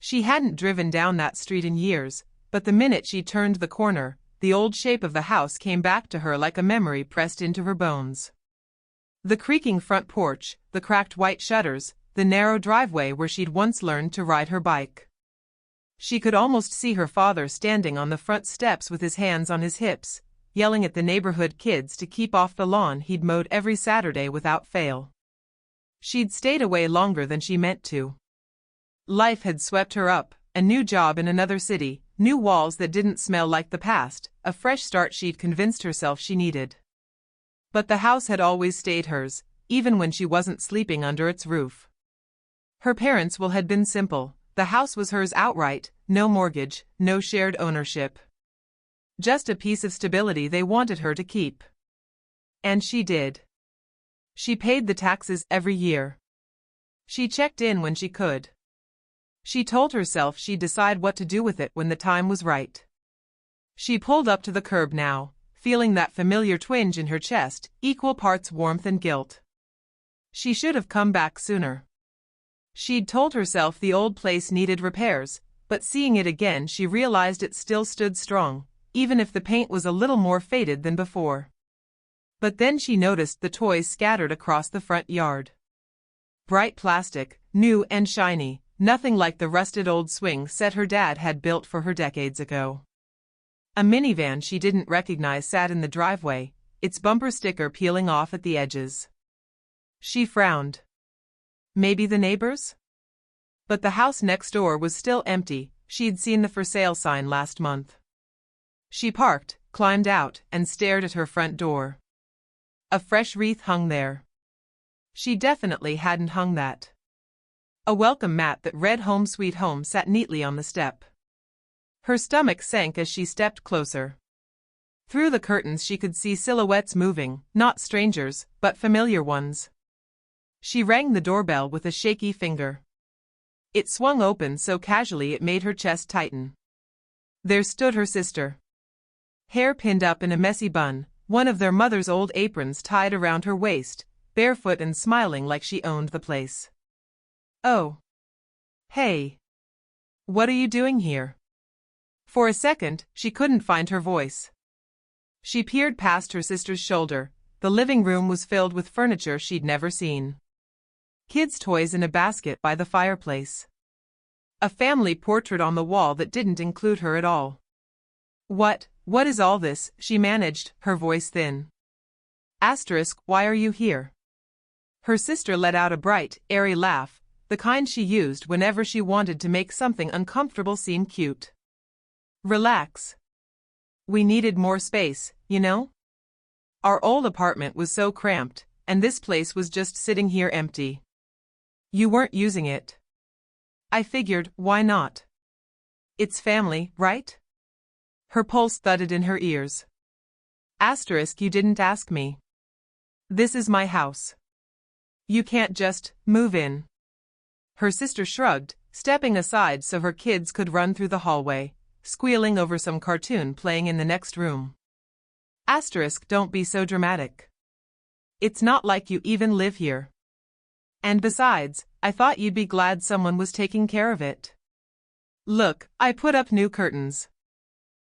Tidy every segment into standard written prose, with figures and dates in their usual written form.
She hadn't driven down that street in years, but the minute she turned the corner, the old shape of the house came back to her like a memory pressed into her bones. The creaking front porch, the cracked white shutters, the narrow driveway where she'd once learned to ride her bike. She could almost see her father standing on the front steps with his hands on his hips, yelling at the neighborhood kids to keep off the lawn he'd mowed every Saturday without fail. She'd stayed away longer than she meant to. Life had swept her up, a new job in another city, new walls that didn't smell like the past, a fresh start she'd convinced herself she needed. But the house had always stayed hers, even when she wasn't sleeping under its roof. Her parents' will had been simple. The house was hers outright, no mortgage, no shared ownership. Just a piece of stability they wanted her to keep. And she did. She paid the taxes every year. She checked in when she could. She told herself she'd decide what to do with it when the time was right. She pulled up to the curb now, feeling that familiar twinge in her chest, equal parts warmth and guilt. She should have come back sooner. She'd told herself the old place needed repairs, but seeing it again she realized it still stood strong, even if the paint was a little more faded than before. But then she noticed the toys scattered across the front yard. Bright plastic, new and shiny, nothing like the rusted old swing set her dad had built for her decades ago. A minivan she didn't recognize sat in the driveway, its bumper sticker peeling off at the edges. She frowned. Maybe the neighbors? But the house next door was still empty. She'd seen the for sale sign last month. She parked, climbed out, and stared at her front door. A fresh wreath hung there. She definitely hadn't hung that. A welcome mat that read "Home Sweet Home" sat neatly on the step. Her stomach sank as she stepped closer. Through the curtains she could see silhouettes moving, not strangers, but familiar ones. She rang the doorbell with a shaky finger. It swung open so casually it made her chest tighten. There stood her sister. Hair pinned up in a messy bun, one of their mother's old aprons tied around her waist, barefoot and smiling like she owned the place. "Oh. Hey. What are you doing here?" For a second, she couldn't find her voice. She peered past her sister's shoulder. The living room was filled with furniture she'd never seen. Kids' toys in a basket by the fireplace. A family portrait on the wall that didn't include her at all. What is all this?" she managed, her voice thin. Why are you here?" Her sister let out a bright, airy laugh, the kind she used whenever she wanted to make something uncomfortable seem cute. "Relax. We needed more space, you know? Our old apartment was so cramped, and this place was just sitting here empty. You weren't using it. I figured, why not? It's family, right?" Her pulse thudded in her ears. "You didn't ask me. This is my house. You can't just move in." Her sister shrugged, stepping aside so her kids could run through the hallway, squealing over some cartoon playing in the next room. Don't be so dramatic. It's not like you even live here. And besides, I thought you'd be glad someone was taking care of it. Look, I put up new curtains.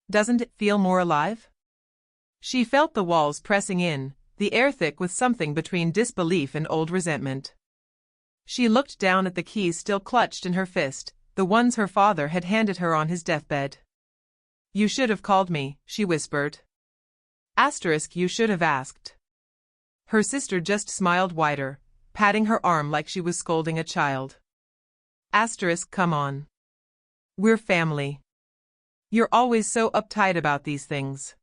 Doesn't it feel more alive?" She felt the walls pressing in, the air thick with something between disbelief and old resentment. She looked down at the keys still clutched in her fist, the ones her father had handed her on his deathbed. "You should have called me," she whispered. You should have asked." Her sister just smiled wider, patting her arm like she was scolding a child. Come on. We're family. You're always so uptight about these things.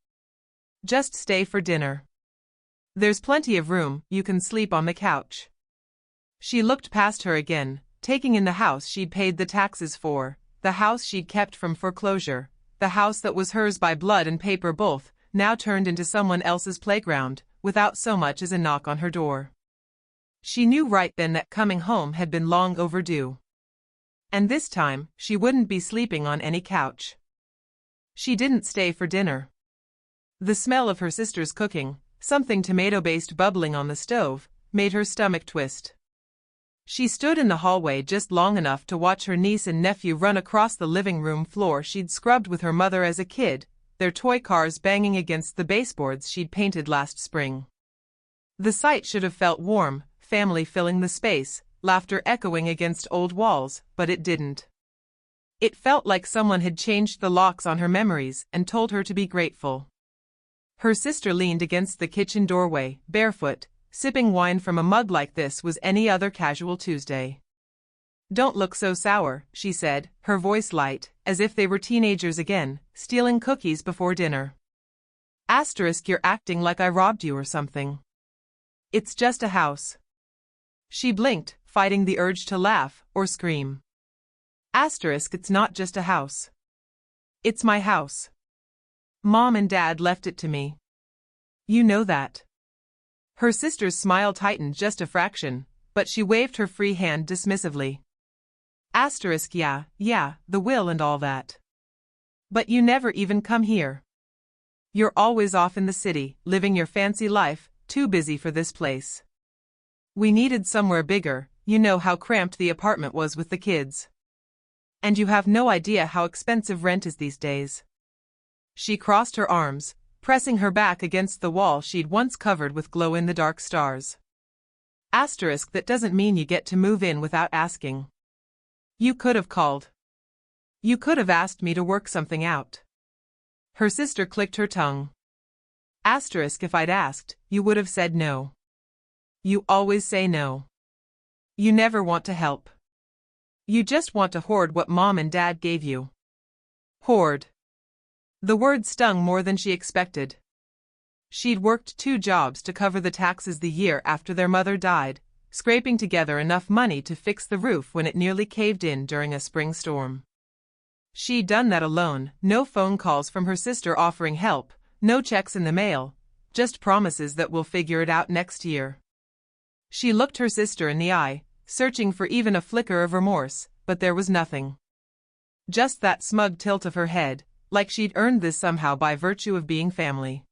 Just stay for dinner. There's plenty of room, you can sleep on the couch." She looked past her again, taking in the house she'd paid the taxes for, the house she'd kept from foreclosure, the house that was hers by blood and paper both, now turned into someone else's playground, without so much as a knock on her door. She knew right then that coming home had been long overdue. And this time, she wouldn't be sleeping on any couch. She didn't stay for dinner. The smell of her sister's cooking, something tomato-based bubbling on the stove, made her stomach twist. She stood in the hallway just long enough to watch her niece and nephew run across the living room floor she'd scrubbed with her mother as a kid, their toy cars banging against the baseboards she'd painted last spring. The sight should have felt warm, family filling the space, laughter echoing against old walls, but it didn't. It felt like someone had changed the locks on her memories and told her to be grateful. Her sister leaned against the kitchen doorway, barefoot. Sipping wine from a mug like this was any other casual Tuesday. "Don't look so sour," she said, her voice light, as if they were teenagers again, stealing cookies before dinner. Asterisk, you're acting like I robbed you or something. It's just a house. She blinked, fighting the urge to laugh or scream. Asterisk, it's not just a house. It's my house. Mom and Dad left it to me. You know that. Her sister's smile tightened just a fraction, but she waved her free hand dismissively. Asterisk, yeah, the will and all that. But you never even come here. You're always off in the city, living your fancy life, too busy for this place. We needed somewhere bigger, you know how cramped the apartment was with the kids. And you have no idea how expensive rent is these days. She crossed her arms, pressing her back against the wall she'd once covered with glow-in-the-dark stars. Asterisk, that doesn't mean you get to move in without asking. You could have called. You could have asked me to work something out. Her sister clicked her tongue. Asterisk, if I'd asked, you would have said no. You always say no. You never want to help. You just want to hoard what Mom and Dad gave you. Hoard. The word stung more than she expected. She'd worked 2 jobs to cover the taxes the year after their mother died, scraping together enough money to fix the roof when it nearly caved in during a spring storm. She'd done that alone, no phone calls from her sister offering help, no checks in the mail, just promises that we'll figure it out next year. She looked her sister in the eye, searching for even a flicker of remorse, but there was nothing. Just that smug tilt of her head, like she'd earned this somehow by virtue of being family.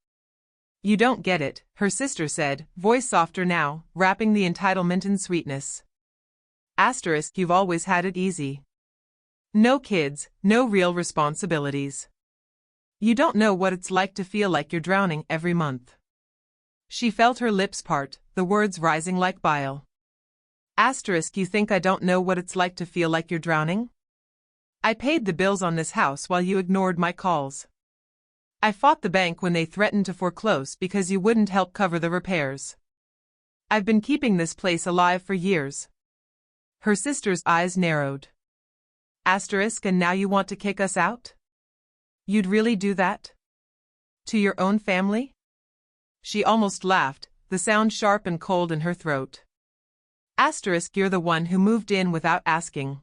You don't get it, her sister said, voice softer now, wrapping the entitlement in sweetness. Asterisk, you've always had it easy. No kids, no real responsibilities. You don't know what it's like to feel like you're drowning every month. She felt her lips part, the words rising like bile. Asterisk, you think I don't know what it's like to feel like you're drowning? I paid the bills on this house while you ignored my calls. I fought the bank when they threatened to foreclose because you wouldn't help cover the repairs. I've been keeping this place alive for years. Her sister's eyes narrowed. Asterisk, and now you want to kick us out? You'd really do that? To your own family? She almost laughed, the sound sharp and cold in her throat. Asterisk, you're the one who moved in without asking.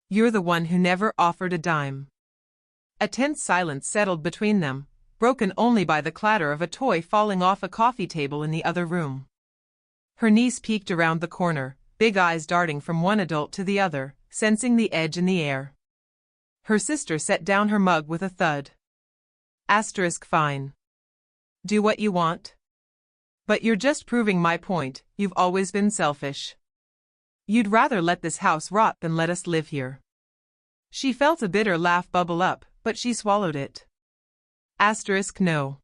You're the one who never offered a dime. A tense silence settled between them, broken only by the clatter of a toy falling off a coffee table in the other room. Her niece peeked around the corner, big eyes darting from one adult to the other, sensing the edge in the air. Her sister set down her mug with a thud. Asterisk, fine. Do what you want. But you're just proving my point, you've always been selfish. You'd rather let this house rot than let us live here. She felt a bitter laugh bubble up, but she swallowed it. Asterisk, no.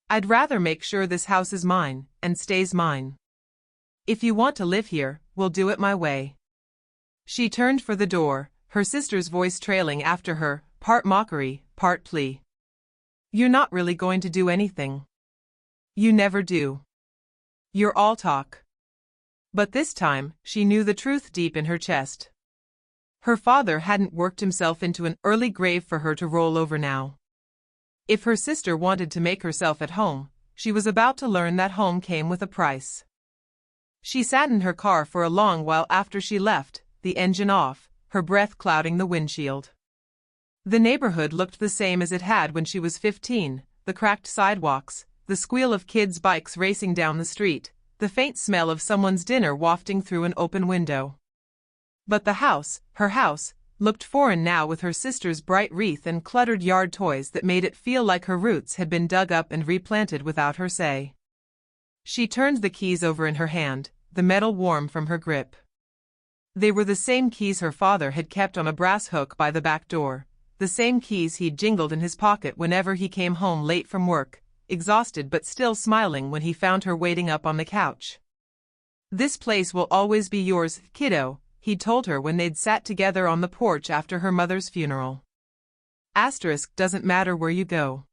I'd rather make sure this house is mine, and stays mine. If you want to live here, we'll do it my way. She turned for the door, her sister's voice trailing after her, part mockery, part plea. You're not really going to do anything. You never do. You're all talk. But this time, she knew the truth deep in her chest. Her father hadn't worked himself into an early grave for her to roll over now. If her sister wanted to make herself at home, she was about to learn that home came with a price. She sat in her car for a long while after she left, the engine off, her breath clouding the windshield. The neighborhood looked the same as it had when she was 15, the cracked sidewalks, the squeal of kids' bikes racing down the street, the faint smell of someone's dinner wafting through an open window. But the house, her house, looked foreign now with her sister's bright wreath and cluttered yard toys that made it feel like her roots had been dug up and replanted without her say. She turned the keys over in her hand, the metal warm from her grip. They were the same keys her father had kept on a brass hook by the back door, the same keys he'd jingled in his pocket whenever he came home late from work, exhausted but still smiling when he found her waiting up on the couch. "This place will always be yours, kiddo," he'd told her when they'd sat together on the porch after her mother's funeral. Doesn't matter where you go.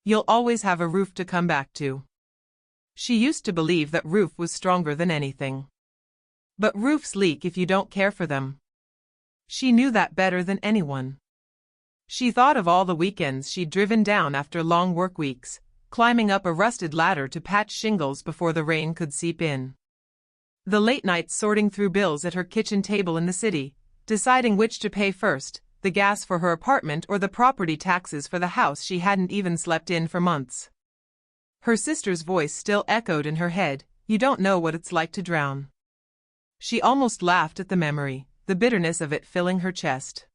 You'll always have a roof to come back to. She used to believe that roof was stronger than anything. But roofs leak if you don't care for them. She knew that better than anyone. She thought of all the weekends she'd driven down after long work weeks, climbing up a rusted ladder to patch shingles before the rain could seep in. The late nights sorting through bills at her kitchen table in the city, deciding which to pay first, the gas for her apartment or the property taxes for the house she hadn't even slept in for months. Her sister's voice still echoed in her head, "You don't know what it's like to drown." She almost laughed at the memory, the bitterness of it filling her chest.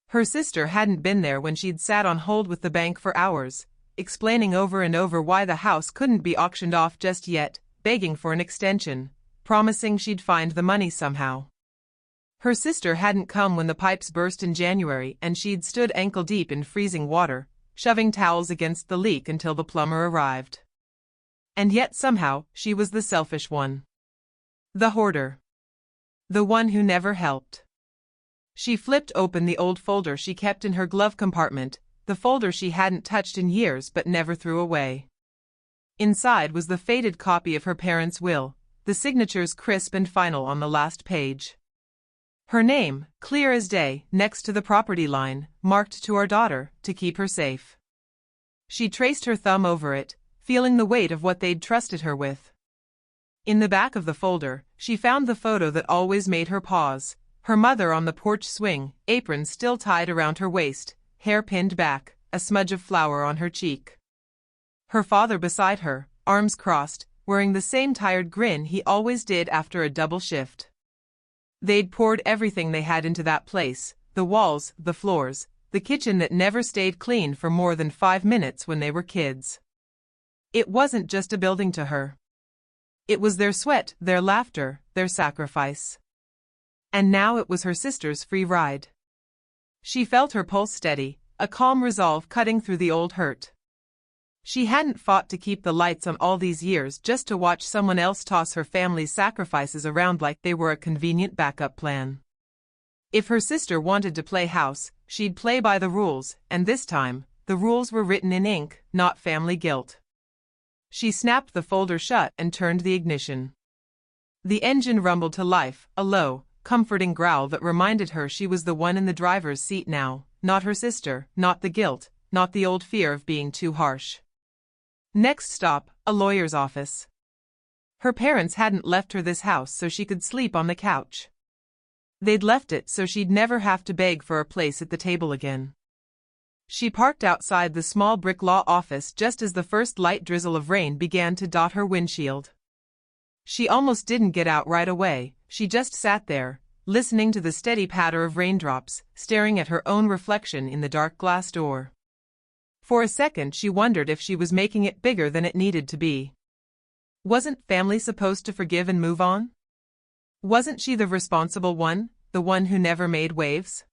Her sister hadn't been there when she'd sat on hold with the bank for hours, explaining over and over why the house couldn't be auctioned off just yet, begging for an extension, promising she'd find the money somehow. Her sister hadn't come when the pipes burst in January and she'd stood ankle-deep in freezing water, shoving towels against the leak until the plumber arrived. And yet somehow, she was the selfish one. The hoarder. The one who never helped. She flipped open the old folder she kept in her glove compartment, the folder she hadn't touched in years but never threw away. Inside was the faded copy of her parents' will, the signatures crisp and final on the last page. Her name, clear as day, next to the property line, marked to our daughter, to keep her safe. She traced her thumb over it, feeling the weight of what they'd trusted her with. In the back of the folder, she found the photo that always made her pause, her mother on the porch swing, apron still tied around her waist, hair pinned back, a smudge of flour on her cheek. Her father beside her, arms crossed, wearing the same tired grin he always did after a double shift. They'd poured everything they had into that place, the walls, the floors, the kitchen that never stayed clean for more than 5 minutes when they were kids. It wasn't just a building to her. It was their sweat, their laughter, their sacrifice. And now it was her sister's free ride. She felt her pulse steady, a calm resolve cutting through the old hurt. She hadn't fought to keep the lights on all these years just to watch someone else toss her family's sacrifices around like they were a convenient backup plan. If her sister wanted to play house, she'd play by the rules, and this time, the rules were written in ink, not family guilt. She snapped the folder shut and turned the ignition. The engine rumbled to life, a low, comforting growl that reminded her she was the one in the driver's seat now, not her sister, not the guilt, not the old fear of being too harsh. Next stop, a lawyer's office. Her parents hadn't left her this house so she could sleep on the couch. They'd left it so she'd never have to beg for a place at the table again. She parked outside the small brick law office just as the first light drizzle of rain began to dot her windshield. She almost didn't get out right away, she just sat there, listening to the steady patter of raindrops, staring at her own reflection in the dark glass door. For a second she wondered if she was making it bigger than it needed to be. Wasn't family supposed to forgive and move on? Wasn't she the responsible one, the one who never made waves?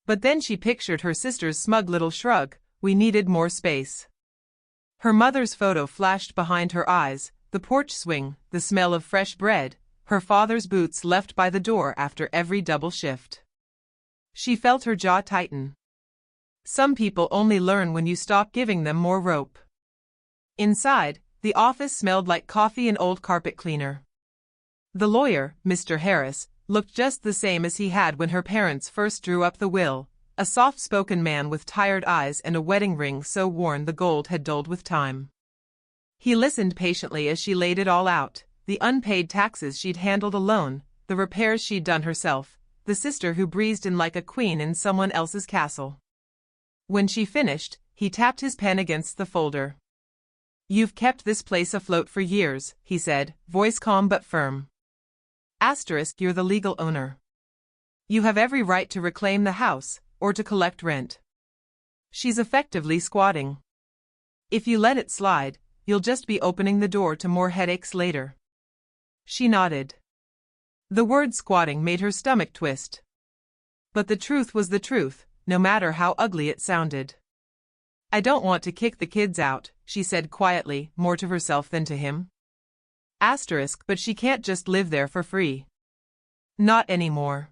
But then she pictured her sister's smug little shrug, "We needed more space." Her mother's photo flashed behind her eyes, the porch swing, the smell of fresh bread, her father's boots left by the door after every double shift. She felt her jaw tighten. Some people only learn when you stop giving them more rope. Inside, the office smelled like coffee and old carpet cleaner. The lawyer, Mr. Harris, looked just the same as he had when her parents first drew up the will, a soft-spoken man with tired eyes and a wedding ring so worn the gold had dulled with time. He listened patiently as she laid it all out, the unpaid taxes she'd handled alone, the repairs she'd done herself, the sister who breezed in like a queen in someone else's castle. When she finished, he tapped his pen against the folder. "You've kept this place afloat for years," he said, voice calm but firm. You're the legal owner. You have every right to reclaim the house, or to collect rent. She's effectively squatting. If you let it slide, you'll just be opening the door to more headaches later. She nodded. The word squatting made her stomach twist. But the truth was the truth, no matter how ugly it sounded. I don't want to kick the kids out, she said quietly, more to herself than to him. But she can't just live there for free. Not anymore.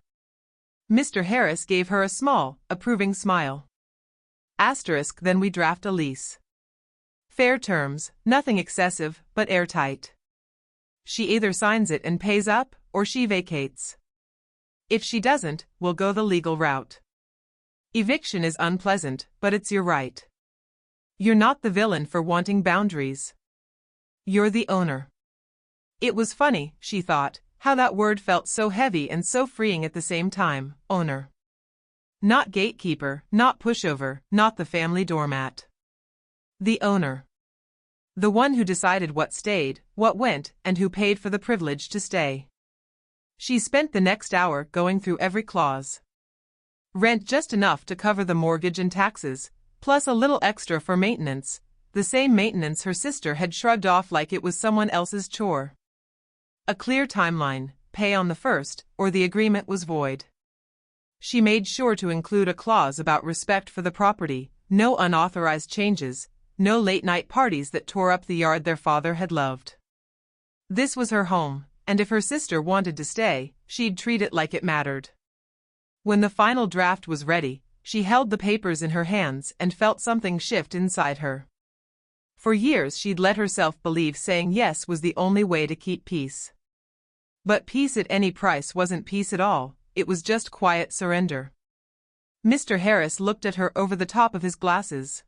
Mr. Harris gave her a small, approving smile. Then we draft a lease. Fair terms, nothing excessive, but airtight. She either signs it and pays up, or she vacates. If she doesn't, we'll go the legal route. Eviction is unpleasant, but it's your right. You're not the villain for wanting boundaries. You're the owner. It was funny, she thought, how that word felt so heavy and so freeing at the same time, owner. Not gatekeeper, not pushover, not the family doormat. The owner. The one who decided what stayed, what went, and who paid for the privilege to stay. She spent the next hour going through every clause. Rent just enough to cover the mortgage and taxes, plus a little extra for maintenance, the same maintenance her sister had shrugged off like it was someone else's chore. A clear timeline, pay on the first, or the agreement was void. She made sure to include a clause about respect for the property, no unauthorized changes, no late-night parties that tore up the yard their father had loved. This was her home, and if her sister wanted to stay, she'd treat it like it mattered. When the final draft was ready, she held the papers in her hands and felt something shift inside her. For years she'd let herself believe saying yes was the only way to keep peace. But peace at any price wasn't peace at all, it was just quiet surrender. Mr. Harris looked at her over the top of his glasses.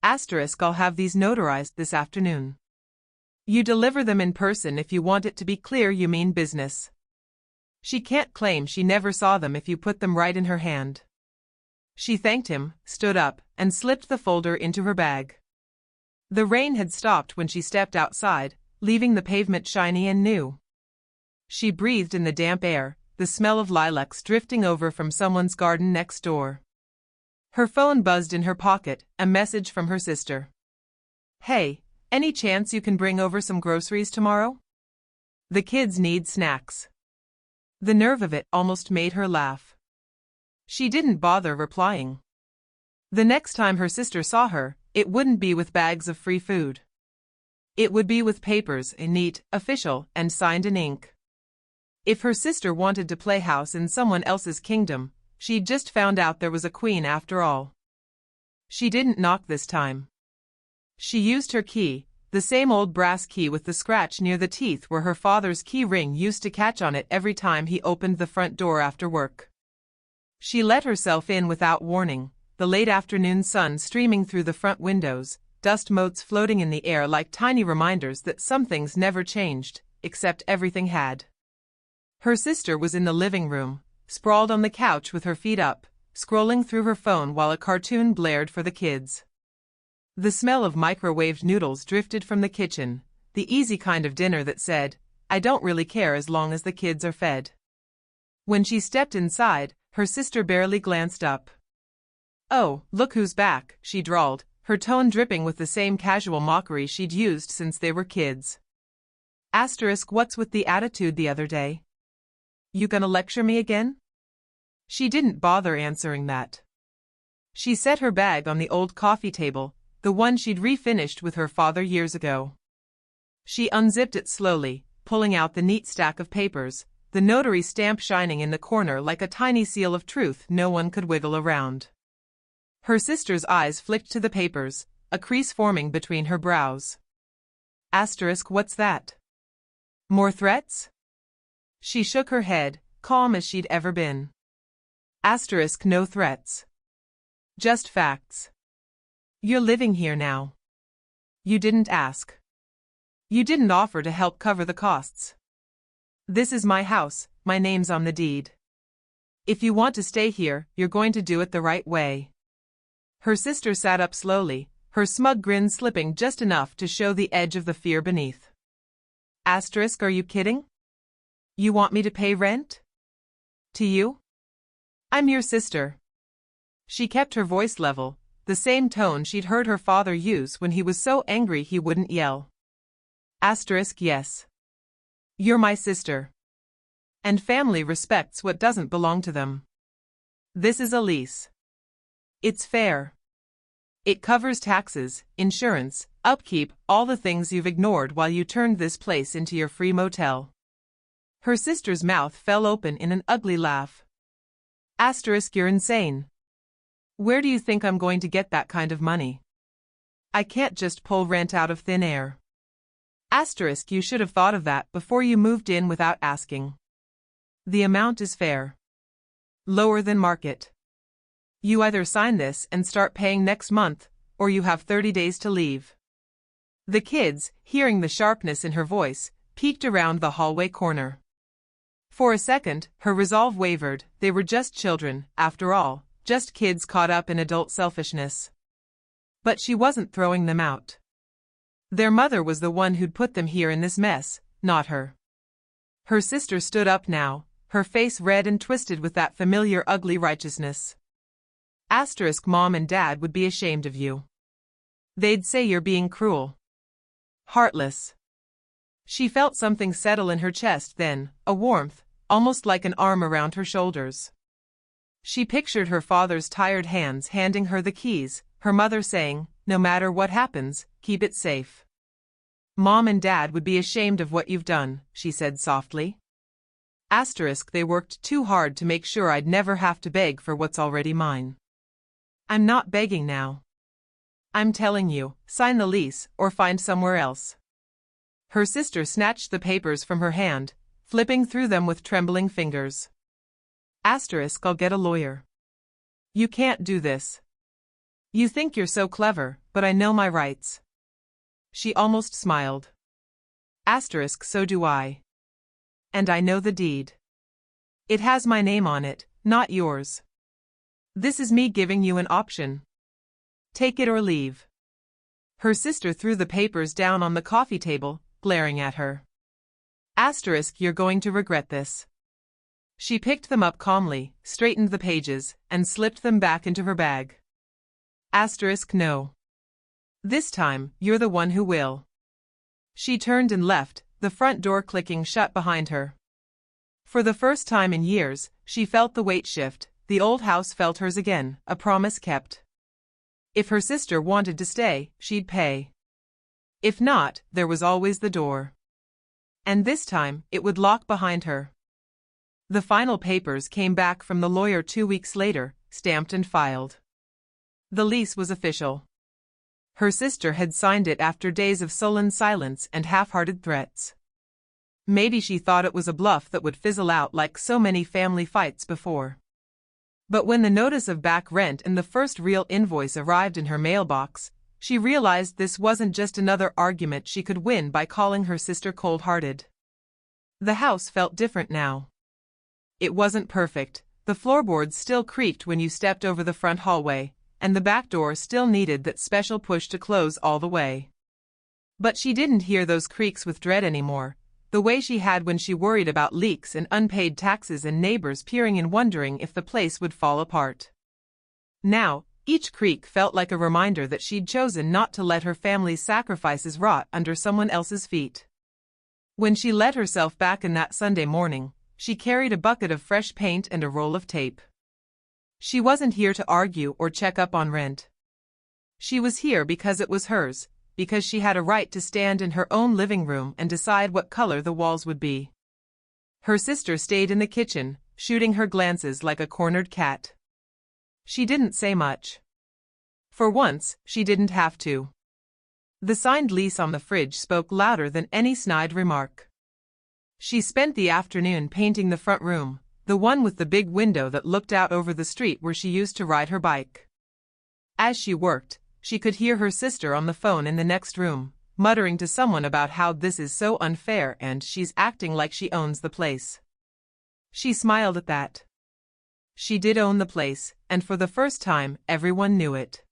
I'll have these notarized this afternoon. You deliver them in person if you want it to be clear you mean business. She can't claim she never saw them if you put them right in her hand. She thanked him, stood up, and slipped the folder into her bag. The rain had stopped when she stepped outside, leaving the pavement shiny and new. She breathed in the damp air, the smell of lilacs drifting over from someone's garden next door. Her phone buzzed in her pocket, a message from her sister. Hey, any chance you can bring over some groceries tomorrow? The kids need snacks. The nerve of it almost made her laugh. She didn't bother replying. The next time her sister saw her, it wouldn't be with bags of free food. It would be with papers, neat, official, and signed in ink. If her sister wanted to play house in someone else's kingdom, she'd just found out there was a queen after all. She didn't knock this time. She used her key, the same old brass key with the scratch near the teeth where her father's key ring used to catch on it every time he opened the front door after work. She let herself in without warning, the late afternoon sun streaming through the front windows, dust motes floating in the air like tiny reminders that some things never changed, except everything had. Her sister was in the living room, sprawled on the couch with her feet up, scrolling through her phone while a cartoon blared for the kids. The smell of microwaved noodles drifted from the kitchen, the easy kind of dinner that said, I don't really care as long as the kids are fed. When she stepped inside, her sister barely glanced up. Oh, look who's back, she drawled, her tone dripping with the same casual mockery she'd used since they were kids. What's with the attitude the other day? You gonna lecture me again? She didn't bother answering that. She set her bag on the old coffee table, the one she'd refinished with her father years ago. She unzipped it slowly, pulling out the neat stack of papers, the notary stamp shining in the corner like a tiny seal of truth no one could wiggle around. Her sister's eyes flicked to the papers, a crease forming between her brows. What's that? More threats? She shook her head, calm as she'd ever been. No threats. Just facts. You're living here now. You didn't ask. You didn't offer to help cover the costs. This is my house, my name's on the deed. If you want to stay here, you're going to do it the right way. Her sister sat up slowly, her smug grin slipping just enough to show the edge of the fear beneath. Are you kidding? You want me to pay rent? To you? I'm your sister. She kept her voice level, the same tone she'd heard her father use when he was so angry he wouldn't yell. Yes. You're my sister. And family respects what doesn't belong to them. This is a lease. It's fair. It covers taxes, insurance, upkeep, all the things you've ignored while you turned this place into your free motel. Her sister's mouth fell open in an ugly laugh. You're insane. Where do you think I'm going to get that kind of money? I can't just pull rent out of thin air. You should have thought of that before you moved in without asking. The amount is fair. Lower than market. You either sign this and start paying next month, or you have 30 days to leave. The kids, hearing the sharpness in her voice, peeked around the hallway corner. For a second, her resolve wavered. They were just children, after all, just kids caught up in adult selfishness. But she wasn't throwing them out. Their mother was the one who'd put them here in this mess, not her. Her sister stood up now, her face red and twisted with that familiar ugly righteousness. Mom and Dad would be ashamed of you. They'd say you're being cruel. Heartless. She felt something settle in her chest then, a warmth, almost like an arm around her shoulders. She pictured her father's tired hands handing her the keys, her mother saying, "No matter what happens, keep it safe." "Mom and Dad would be ashamed of what you've done," she said softly. They worked too hard to make sure I'd never have to beg for what's already mine. I'm not begging now. I'm telling you, sign the lease or find somewhere else. Her sister snatched the papers from her hand, flipping through them with trembling fingers. I'll get a lawyer. You can't do this. You think you're so clever, but I know my rights. She almost smiled. So do I. And I know the deed. It has my name on it, not yours. This is me giving you an option. Take it or leave. Her sister threw the papers down on the coffee table, glaring at her. You're going to regret this. She picked them up calmly, straightened the pages, and slipped them back into her bag. No. This time, you're the one who will. She turned and left, the front door clicking shut behind her. For the first time in years, she felt the weight shift. The old house felt hers again, a promise kept. If her sister wanted to stay, she'd pay. If not, there was always the door. And this time, it would lock behind her. The final papers came back from the lawyer 2 weeks later, stamped and filed. The lease was official. Her sister had signed it after days of sullen silence and half-hearted threats. Maybe she thought it was a bluff that would fizzle out like so many family fights before. But when the notice of back rent and the first real invoice arrived in her mailbox, she realized this wasn't just another argument she could win by calling her sister cold-hearted. The house felt different now. It wasn't perfect, the floorboards still creaked when you stepped over the front hallway, and the back door still needed that special push to close all the way. But she didn't hear those creaks with dread anymore, the way she had when she worried about leaks and unpaid taxes and neighbors peering in wondering if the place would fall apart. Now, each creak felt like a reminder that she'd chosen not to let her family's sacrifices rot under someone else's feet. When she let herself back in that Sunday morning, she carried a bucket of fresh paint and a roll of tape. She wasn't here to argue or check up on rent. She was here because it was hers, because she had a right to stand in her own living room and decide what color the walls would be. Her sister stayed in the kitchen, shooting her glances like a cornered cat. She didn't say much. For once, she didn't have to. The signed lease on the fridge spoke louder than any snide remark. She spent the afternoon painting the front room, the one with the big window that looked out over the street where she used to ride her bike. As she worked, she could hear her sister on the phone in the next room, muttering to someone about how this is so unfair and she's acting like she owns the place. She smiled at that. She did own the place, and for the first time, everyone knew it.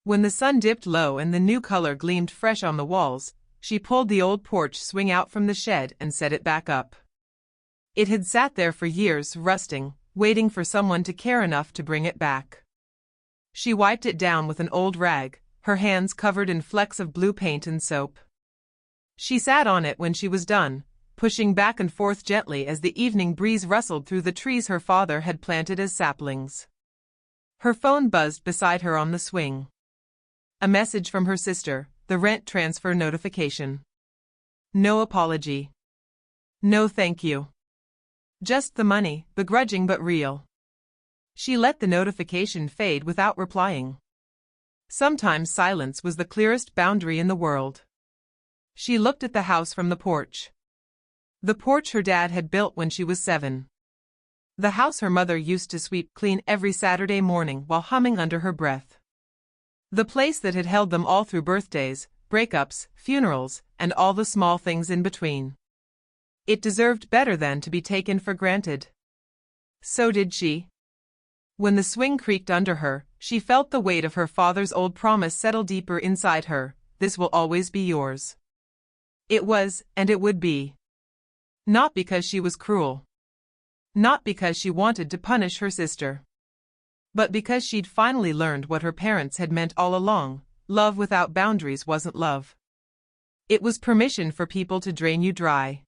When the sun dipped low and the new color gleamed fresh on the walls, she pulled the old porch swing out from the shed and set it back up. It had sat there for years, rusting, waiting for someone to care enough to bring it back. She wiped it down with an old rag, her hands covered in flecks of blue paint and soap. She sat on it when she was done, pushing back and forth gently as the evening breeze rustled through the trees her father had planted as saplings. Her phone buzzed beside her on the swing. A message from her sister, the rent transfer notification. No apology. No thank you. Just the money, begrudging but real. She let the notification fade without replying. Sometimes silence was the clearest boundary in the world. She looked at the house from the porch. The porch her dad had built when she was 7. The house her mother used to sweep clean every Saturday morning while humming under her breath. The place that had held them all through birthdays, breakups, funerals, and all the small things in between. It deserved better than to be taken for granted. So did she. When the swing creaked under her, she felt the weight of her father's old promise settle deeper inside her. This will always be yours. It was, and it would be. Not because she was cruel. Not because she wanted to punish her sister. But because she'd finally learned what her parents had meant all along: love without boundaries wasn't love. It was permission for people to drain you dry.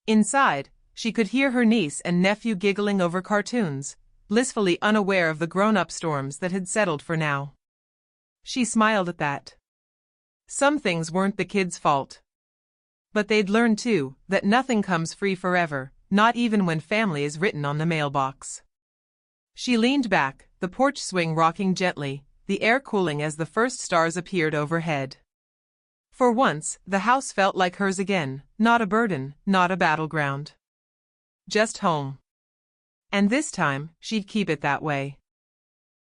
Inside, she could hear her niece and nephew giggling over cartoons, blissfully unaware of the grown-up storms that had settled for now. She smiled at that. Some things weren't the kids' fault. But they'd learned too that nothing comes free forever, not even when family is written on the mailbox. She leaned back, the porch swing rocking gently, the air cooling as the first stars appeared overhead. For once, the house felt like hers again, not a burden, not a battleground. Just home. And this time, she'd keep it that way.